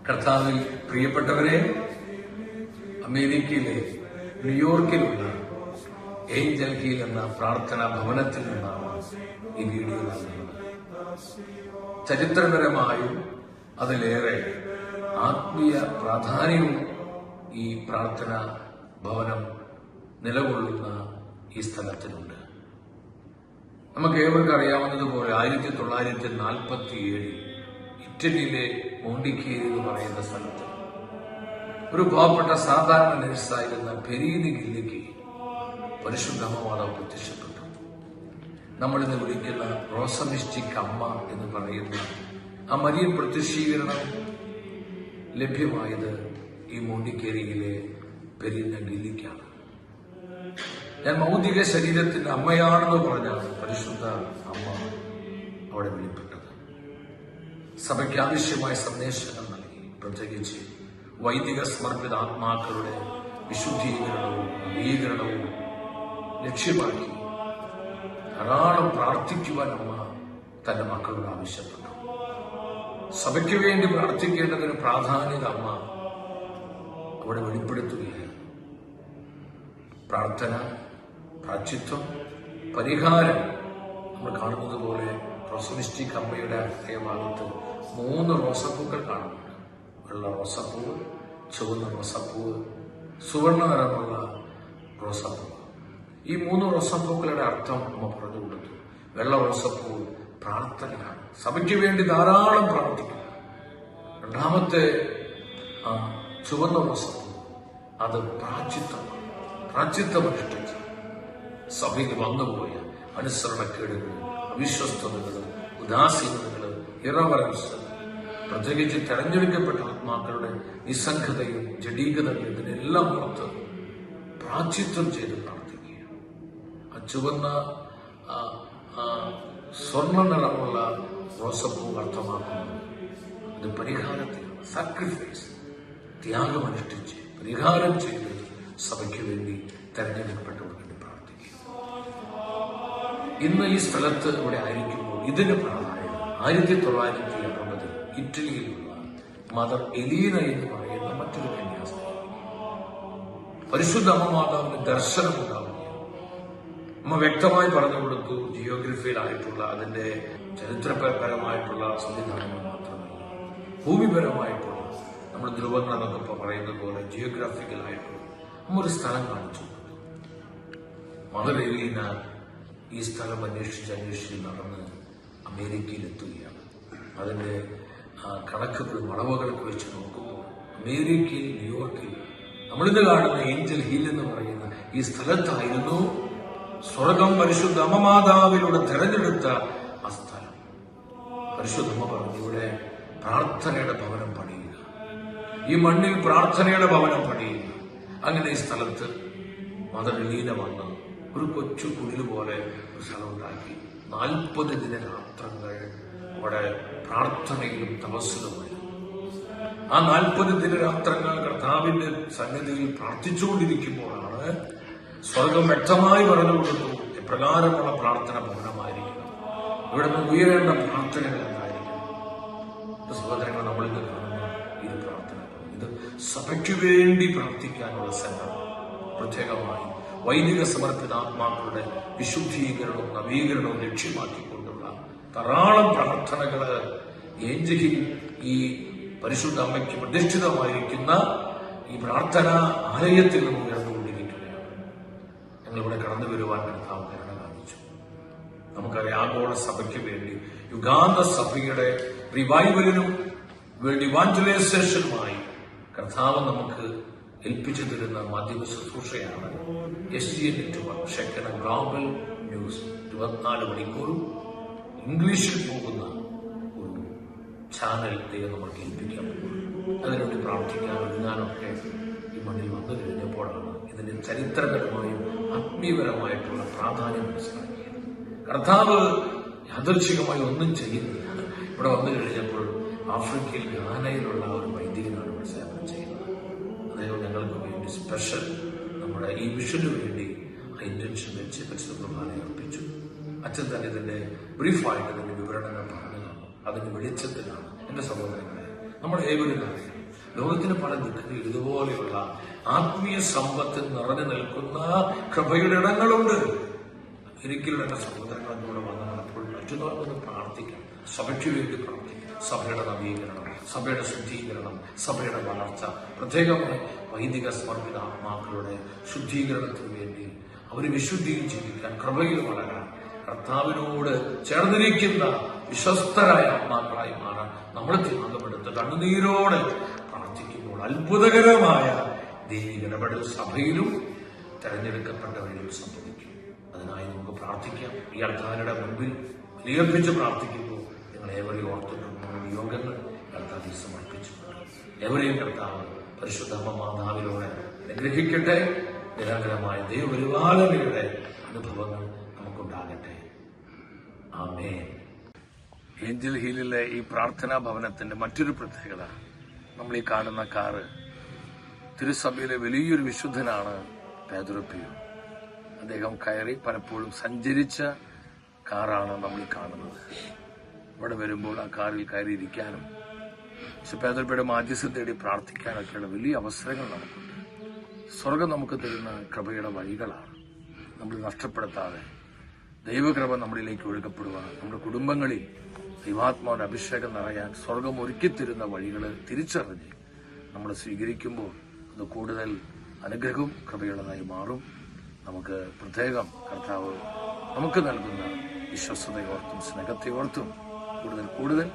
കർത്താവിൽ പ്രിയപ്പെട്ടവരെ, അമേരിക്കയിലെ ന്യൂയോർക്കിലുള്ള ഏഞ്ചൽ ഹീൽ എന്ന പ്രാർത്ഥനാ ഭവനത്തിൽ നിന്നാണ് ഈ വീഡിയോ നൽകുന്നത്. ചരിത്രപരമായും അതിലേറെ ആത്മീയ പ്രാധാന്യവും ഈ പ്രാർത്ഥനാ ഭവനം നിലകൊള്ളുന്ന ഈ സ്ഥലത്തിനുണ്ട്. നമുക്ക് ഏവർക്കും അറിയാവുന്നതുപോലെ 1947 ഇറ്റലിയിലെ മോണ്ടിക്കേരി എന്ന് പറയുന്ന സ്ഥലത്ത് ഒരു പാവപ്പെട്ട സാധാരണ നഴ്സായിരുന്ന പെരീനി ഗില്ലിക്ക് പരിശുദ്ധമാതാവ് പ്രത്യക്ഷപ്പെട്ടു. നമ്മളിന്ന് വിളിക്കുന്ന റോസമിസ്റ്റിക് അമ്മ എന്ന് പറയുന്ന ആ മരിയൻ പ്രത്യക്ഷീകരണം ലഭ്യമായത് ഈ മോണ്ടിക്കേരിയിലെ പെരീന ഗില്ലിക്കാണ്. ഞാൻ ഭൗതിക ശരീരത്തിന്റെ അമ്മയാണെന്ന് പറഞ്ഞാണ് പരിശുദ്ധ അമ്മ അവിടെ വെളിപ്പെട്ടത്. സഭയ്ക്ക് ആവശ്യമായ സന്ദേശങ്ങൾ നൽകി, പ്രത്യേകിച്ച് വൈദിക സമർപ്പിത ആത്മാക്കളുടെ വിശുദ്ധീകരണവും നവീകരണവും ലക്ഷ്യമാക്കി ധാരാളം പ്രാർത്ഥിക്കുവാൻ അമ്മ തന്റെ മക്കളോട് ആവശ്യപ്പെട്ടു. സഭയ്ക്ക് വേണ്ടി പ്രാർത്ഥിക്കേണ്ടതിന് പ്രാധാന്യത അമ്മ അവിടെ വെളിപ്പെടുത്തുകയാണ്. പ്രാർത്ഥന, പ്രാചിത്വം, പരിഹാരം നമ്മൾ കാണുന്നത് പോലെ റോസമിസ്റ്റിക് അമ്മയുടെ ഹൃദയഭാഗത്ത് 3 റോസപ്പൂക്കൾ കാണുന്നുണ്ട്. വെള്ള റോസപ്പൂവ്, ചുവന്ന റോസപ്പൂവ്, സുവർണ നിറമുള്ള റോസപ്പൂവ്. ഈ 3 റോസപ്പൂക്കളുടെ അർത്ഥം അമ്മ പറഞ്ഞു കൊടുത്തു. വെള്ള റോസപ്പൂവ് പ്രാർത്ഥനയാണ്, സഭയ്ക്ക് വേണ്ടി ധാരാളം പ്രാർത്ഥിക്കുക. രണ്ടാമത്തെ ചുവന്ന റോസപ്പൂവ് അത് പ്രാചിത്വമാണ്, പ്രാചിത്വമനുഷ്ഠിച്ച് സഭയിൽ വന്നുപോയ അനുസരണക്കേടുകൾ, അവിശ്വസ്തതകൾ, ഉദാസീനതകൾ, ഇറവറൻസ്, പ്രത്യേകിച്ച് തെരഞ്ഞെടുക്കപ്പെട്ട ആത്മാക്കളുടെ നിസ്സംഗതയും ജഡീകതയും ഇതിനെല്ലാം ഓർത്ത് പ്രാചിത്വം ചെയ്ത് പ്രാർത്ഥിക്കുക. ആ ചുവന്ന സ്വർണ്ണ നിറമുള്ള റോസപ്പൂ അർത്ഥമാക്കുന്നത് ഇത് പരിഹാരത്തിലാണ്. സാക്രിഫൈസ്, ത്യാഗമനുഷ്ഠിച്ച് പരിഹാരം ചെയ്ത് സഭയ്ക്ക് വേണ്ടി തെരഞ്ഞെടുക്കപ്പെട്ടവർക്ക് വേണ്ടി പ്രാർത്ഥിക്കുക. ഇന്ന് ഈ സ്ഥലത്ത് ഇവിടെ ആയിരിക്കുമ്പോൾ ഇതിന് പ്രാധാന്യം 1960 ഇറ്റലിയിലുള്ള മദർ എലീന എന്ന് പറയുന്ന മറ്റൊരു കന്യാസ്ത്രീ പരിശുദ്ധ അമ്മ മാതാവിന്റെ ദർശനം ഉണ്ടാവുകയാണ്. അമ്മ വ്യക്തമായി പറഞ്ഞു കൊടുത്തു, ജിയോഗ്രഫിയിലായിട്ടുള്ള അതിന്റെ ചരിത്രപരമായിട്ടുള്ള സംവിധാനങ്ങൾ മാത്രമല്ല, ഭൂമിപരമായിട്ടുള്ള നമ്മൾ ധ്രുവങ്ങൾ എന്നൊക്കെ പറയുന്നത് പോലെ ജിയോഗ്രാഫിക്കലായിട്ടുള്ള അമ്മ ഒരു സ്ഥലം കാണിച്ചു കൊടുത്തു. മദർ എലീന ഈ സ്ഥലം അന്വേഷിച്ച് നടന്ന് അമേരിക്കയിലെത്തുകയാണ്. അതിന്റെ കണക്കുകൾ വളവുകളൊക്കെ വെച്ച് നോക്കുമ്പോൾ അമേരിക്കയിൽ, ന്യൂയോർക്കിൽ നമ്മളിത് കാണുന്ന ഏഞ്ചൽ ഹിൽ എന്ന് പറയുന്ന ഈ സ്ഥലത്തായിരുന്നു സ്വർഗം പരിശുദ്ധ അമ്മ മാതാവിലൂടെ തെരഞ്ഞെടുത്ത ആ സ്ഥലം. പരിശുദ്ധ അമ്മ പറഞ്ഞു, ഇവിടെ പ്രാർത്ഥനയുടെ ഭവനം പണിയുക, ഈ മണ്ണിൽ പ്രാർത്ഥനയുടെ ഭവനം പണിയുക. അങ്ങനെ ഈ സ്ഥലത്ത് മദർ എലീന വന്ന് ഒരു കൊച്ചു കുടിൽ പോലെ ഒരു സ്ഥലം ഉണ്ടാക്കി 40 ദിനരാത്രങ്ങൾ അവിടെ പ്രാർത്ഥനയിലും തപസ്സിലുമായിരുന്നു. ആ 40 ദിനരാത്രങ്ങൾ കർത്താവിന്റെ സന്നിധിയിൽ പ്രാർത്ഥിച്ചുകൊണ്ടിരിക്കുമ്പോഴാണ് സ്വർഗം വ്യക്തമായി പറഞ്ഞു കൊടുത്തു എപ്രകാരമുള്ള പ്രാർത്ഥന ഭവനമായിരിക്കണം, ഇവിടെ നിന്ന് ഉയരേണ്ട പ്രാർത്ഥനകൾ എന്തായിരിക്കണം. സഹോദരങ്ങൾ, നമ്മളിന്ന് കാണുന്ന ഈ പ്രാർത്ഥന ഇത് സഭയ്ക്ക് വേണ്ടി പ്രാർത്ഥിക്കാനുള്ള സെന്റർ, പ്രത്യേകമായി വൈദിക സമർപ്പിത ആത്മാക്കളുടെ വിശുദ്ധീകരണവും നവീകരണവും ലക്ഷ്യമാക്കിക്കൊണ്ടുള്ള ധാരാളം പ്രാർത്ഥനകള് ഏഞ്ചലിൽ ഈ പരിശുദ്ധ അമ്മയ്ക്ക് പ്രതിഷ്ഠിതമായിരിക്കുന്ന ഈ പ്രാർത്ഥനാ ആലയത്തിൽ നിന്ന് ഉയർന്നുകൊണ്ടിരിക്കുകയാണ്. ഞങ്ങളിവിടെ കടന്നു വരുവാൻ കർത്താവ് കരുണ കാണിച്ചു. നമുക്കറിയാം, ആഗോള സഭയ്ക്ക് വേണ്ടി യുഗാന്ത സഭയുടെ റിവൈവലിനും വേണ്ടി ഇവാഞ്ചലൈസേഷനുമായി കർത്താവ് നമുക്ക് ഏൽപ്പിച്ചു തരുന്ന മാധ്യമ ശുശ്രൂഷയാണ് SGN നെറ്റ്വർക്ക് ഷെക്കന ഗ്ലോബൽ ന്യൂസ്. 24 മണിക്കൂറും ഇംഗ്ലീഷിൽ പോകുന്ന ഒരു ചാനൽ ദൈവം നമുക്ക് ഏൽപ്പിക്കാൻ പോകുന്നു. അതിനുവേണ്ടി പ്രാർത്ഥിക്കാൻ ഒരുങ്ങാനൊക്കെ ഈ മണ്ണിൽ വന്നു കഴിഞ്ഞപ്പോഴാണ് ഇതിന്റെ ചരിത്രപരമായും ആത്മീയപരമായിട്ടുള്ള പ്രാധാന്യം മനസ്സിലാക്കിയത്. കർത്താവ് യാദൃച്ഛികമായി ഒന്നും ചെയ്യുന്നില്ല. ഇവിടെ വന്നു കഴിഞ്ഞപ്പോൾ ആഫ്രിക്കയിൽ ഗാനയിലുള്ള ഒരു വൈദികനാണ് ഇവിടെ സേവനം ചെയ്യുന്നത്. അദ്ദേഹം ഞങ്ങൾക്ക് വേണ്ടി സ്പെഷ്യൽ നമ്മുടെ ഈ വിഷന് വേണ്ടി ആ ഇന്റൻഷൻ വെച്ച് പരിശുദ്ധ കുർബാന അർപ്പിച്ചു. അച്ഛൻ തന്നെ ഇതിന്റെ ബ്രീഫായിട്ട് ഇതിന്റെ വിവരണങ്ങൾ പറഞ്ഞു തന്നു. അതിന്റെ വെളിച്ചത്തിലാണ് എന്റെ സഹോദരങ്ങളെ നമ്മൾ ഏവരും അറിയാം ലോകത്തിന് പല ദിക്കുകളിൽ ഇതുപോലെയുള്ള ആത്മീയ സമ്പത്ത് നിറഞ്ഞു നിൽക്കുന്ന കൃപയുടെ ഇടങ്ങളുണ്ട്. ഒരിക്കലും എന്റെ സഹോദരങ്ങളോട് വന്നപ്പോൾ മറ്റുള്ളവർക്കൊന്ന് പ്രാർത്ഥിക്കാം, സഭയ്ക്ക് വേണ്ടി പ്രാർത്ഥിക്കാം. സഭയുടെ നവീകരണം, സഭയുടെ ശുദ്ധീകരണം, സഭയുടെ വളർച്ച, പ്രത്യേകമായി വൈദിക സമർപ്പിത ആത്മാക്കളുടെ ശുദ്ധീകരണത്തിന് വേണ്ടി അവർ വിശുദ്ധിയിൽ ജീവിക്കാൻ, കൃപയിൽ വളരാൻ, കർത്താവിനോട് ചേർന്നിരിക്കുന്ന വിശ്വസ്തരായ ആത്മാക്കളായി മാറാൻ നമ്മൾ തീരുമാനമെടുത്ത് കണ്ണുനീരോടെ പ്രാർത്ഥിക്കുമ്പോൾ അത്ഭുതകരമായ ദൈവിക ഇടപെടൽ സഭയിലും തെരഞ്ഞെടുക്കപ്പെട്ടവരിലും സംഭവിക്കും. അതിനായി നമുക്ക് പ്രാർത്ഥിക്കാം. ഈ അൾത്താരയുടെ മുൻപിൽ നിയമിച്ച് പ്രാർത്ഥിക്കുമ്പോൾ നിങ്ങൾ ഏവരെയും ഓർത്തുകൊണ്ടുള്ള യോഗങ്ങൾ കർത്താവിൽ സമർപ്പിച്ചിട്ടുണ്ട്. എവരെയും കർത്താവ് പരിശുദ്ധ മാതാവിലൂടെ അനുഗ്രഹിക്കട്ടെ. നിരന്തരമായ ദൈവപരിപാലനയുടെ അനുഭവങ്ങൾ നമുക്കുണ്ടാകട്ടെ. ആമേൻ. ഏഞ്ചൽ ഹില്ലിലെ ഈ പ്രാർത്ഥനാ ഭവനത്തിന്റെ മറ്റൊരു പ്രത്യേകത, നമ്മൾ ഈ കാണുന്ന കാറ് തിരുസഭയിലെ വലിയൊരു വിശുദ്ധനാണ് പേതുരു പിയോ. അദ്ദേഹം കയറി പലപ്പോഴും സഞ്ചരിച്ച കാറാണ് നമ്മൾ ഈ കാണുന്നത്. ഇവിടെ വരുമ്പോൾ ആ കാറിൽ കയറിയിരിക്കാനും പേതുരു പിയോയുടെ മാധ്യസ്ഥം തേടി പ്രാർത്ഥിക്കാനൊക്കെയുള്ള വലിയ അവസരങ്ങൾ നമുക്കുണ്ട്. സ്വർഗം നമുക്ക് തരുന്ന കൃപയുടെ വഴികളാണ്. നമ്മൾ നഷ്ടപ്പെടുത്താതെ ദൈവകൃപ നമ്മളിലേക്ക് ഒഴുകപ്പെടുവാൻ, നമ്മുടെ കുടുംബങ്ങളിൽ ദൈവാത്മാവിന്റെ അഭിഷേകം നിറയാൻ സ്വർഗം ഒരുക്കിത്തരുന്ന വഴികൾ തിരിച്ചറിഞ്ഞ് നമ്മൾ സ്വീകരിക്കുമ്പോൾ അത് കൂടുതൽ അനുഗ്രഹവും കൃപയുള്ളതായി മാറും. നമുക്ക് പ്രത്യേകം കർത്താവ് നമുക്ക് നൽകുന്ന വിശ്വസ്തയോർത്തും സ്നേഹത്തെയോർത്തും കൂടുതൽ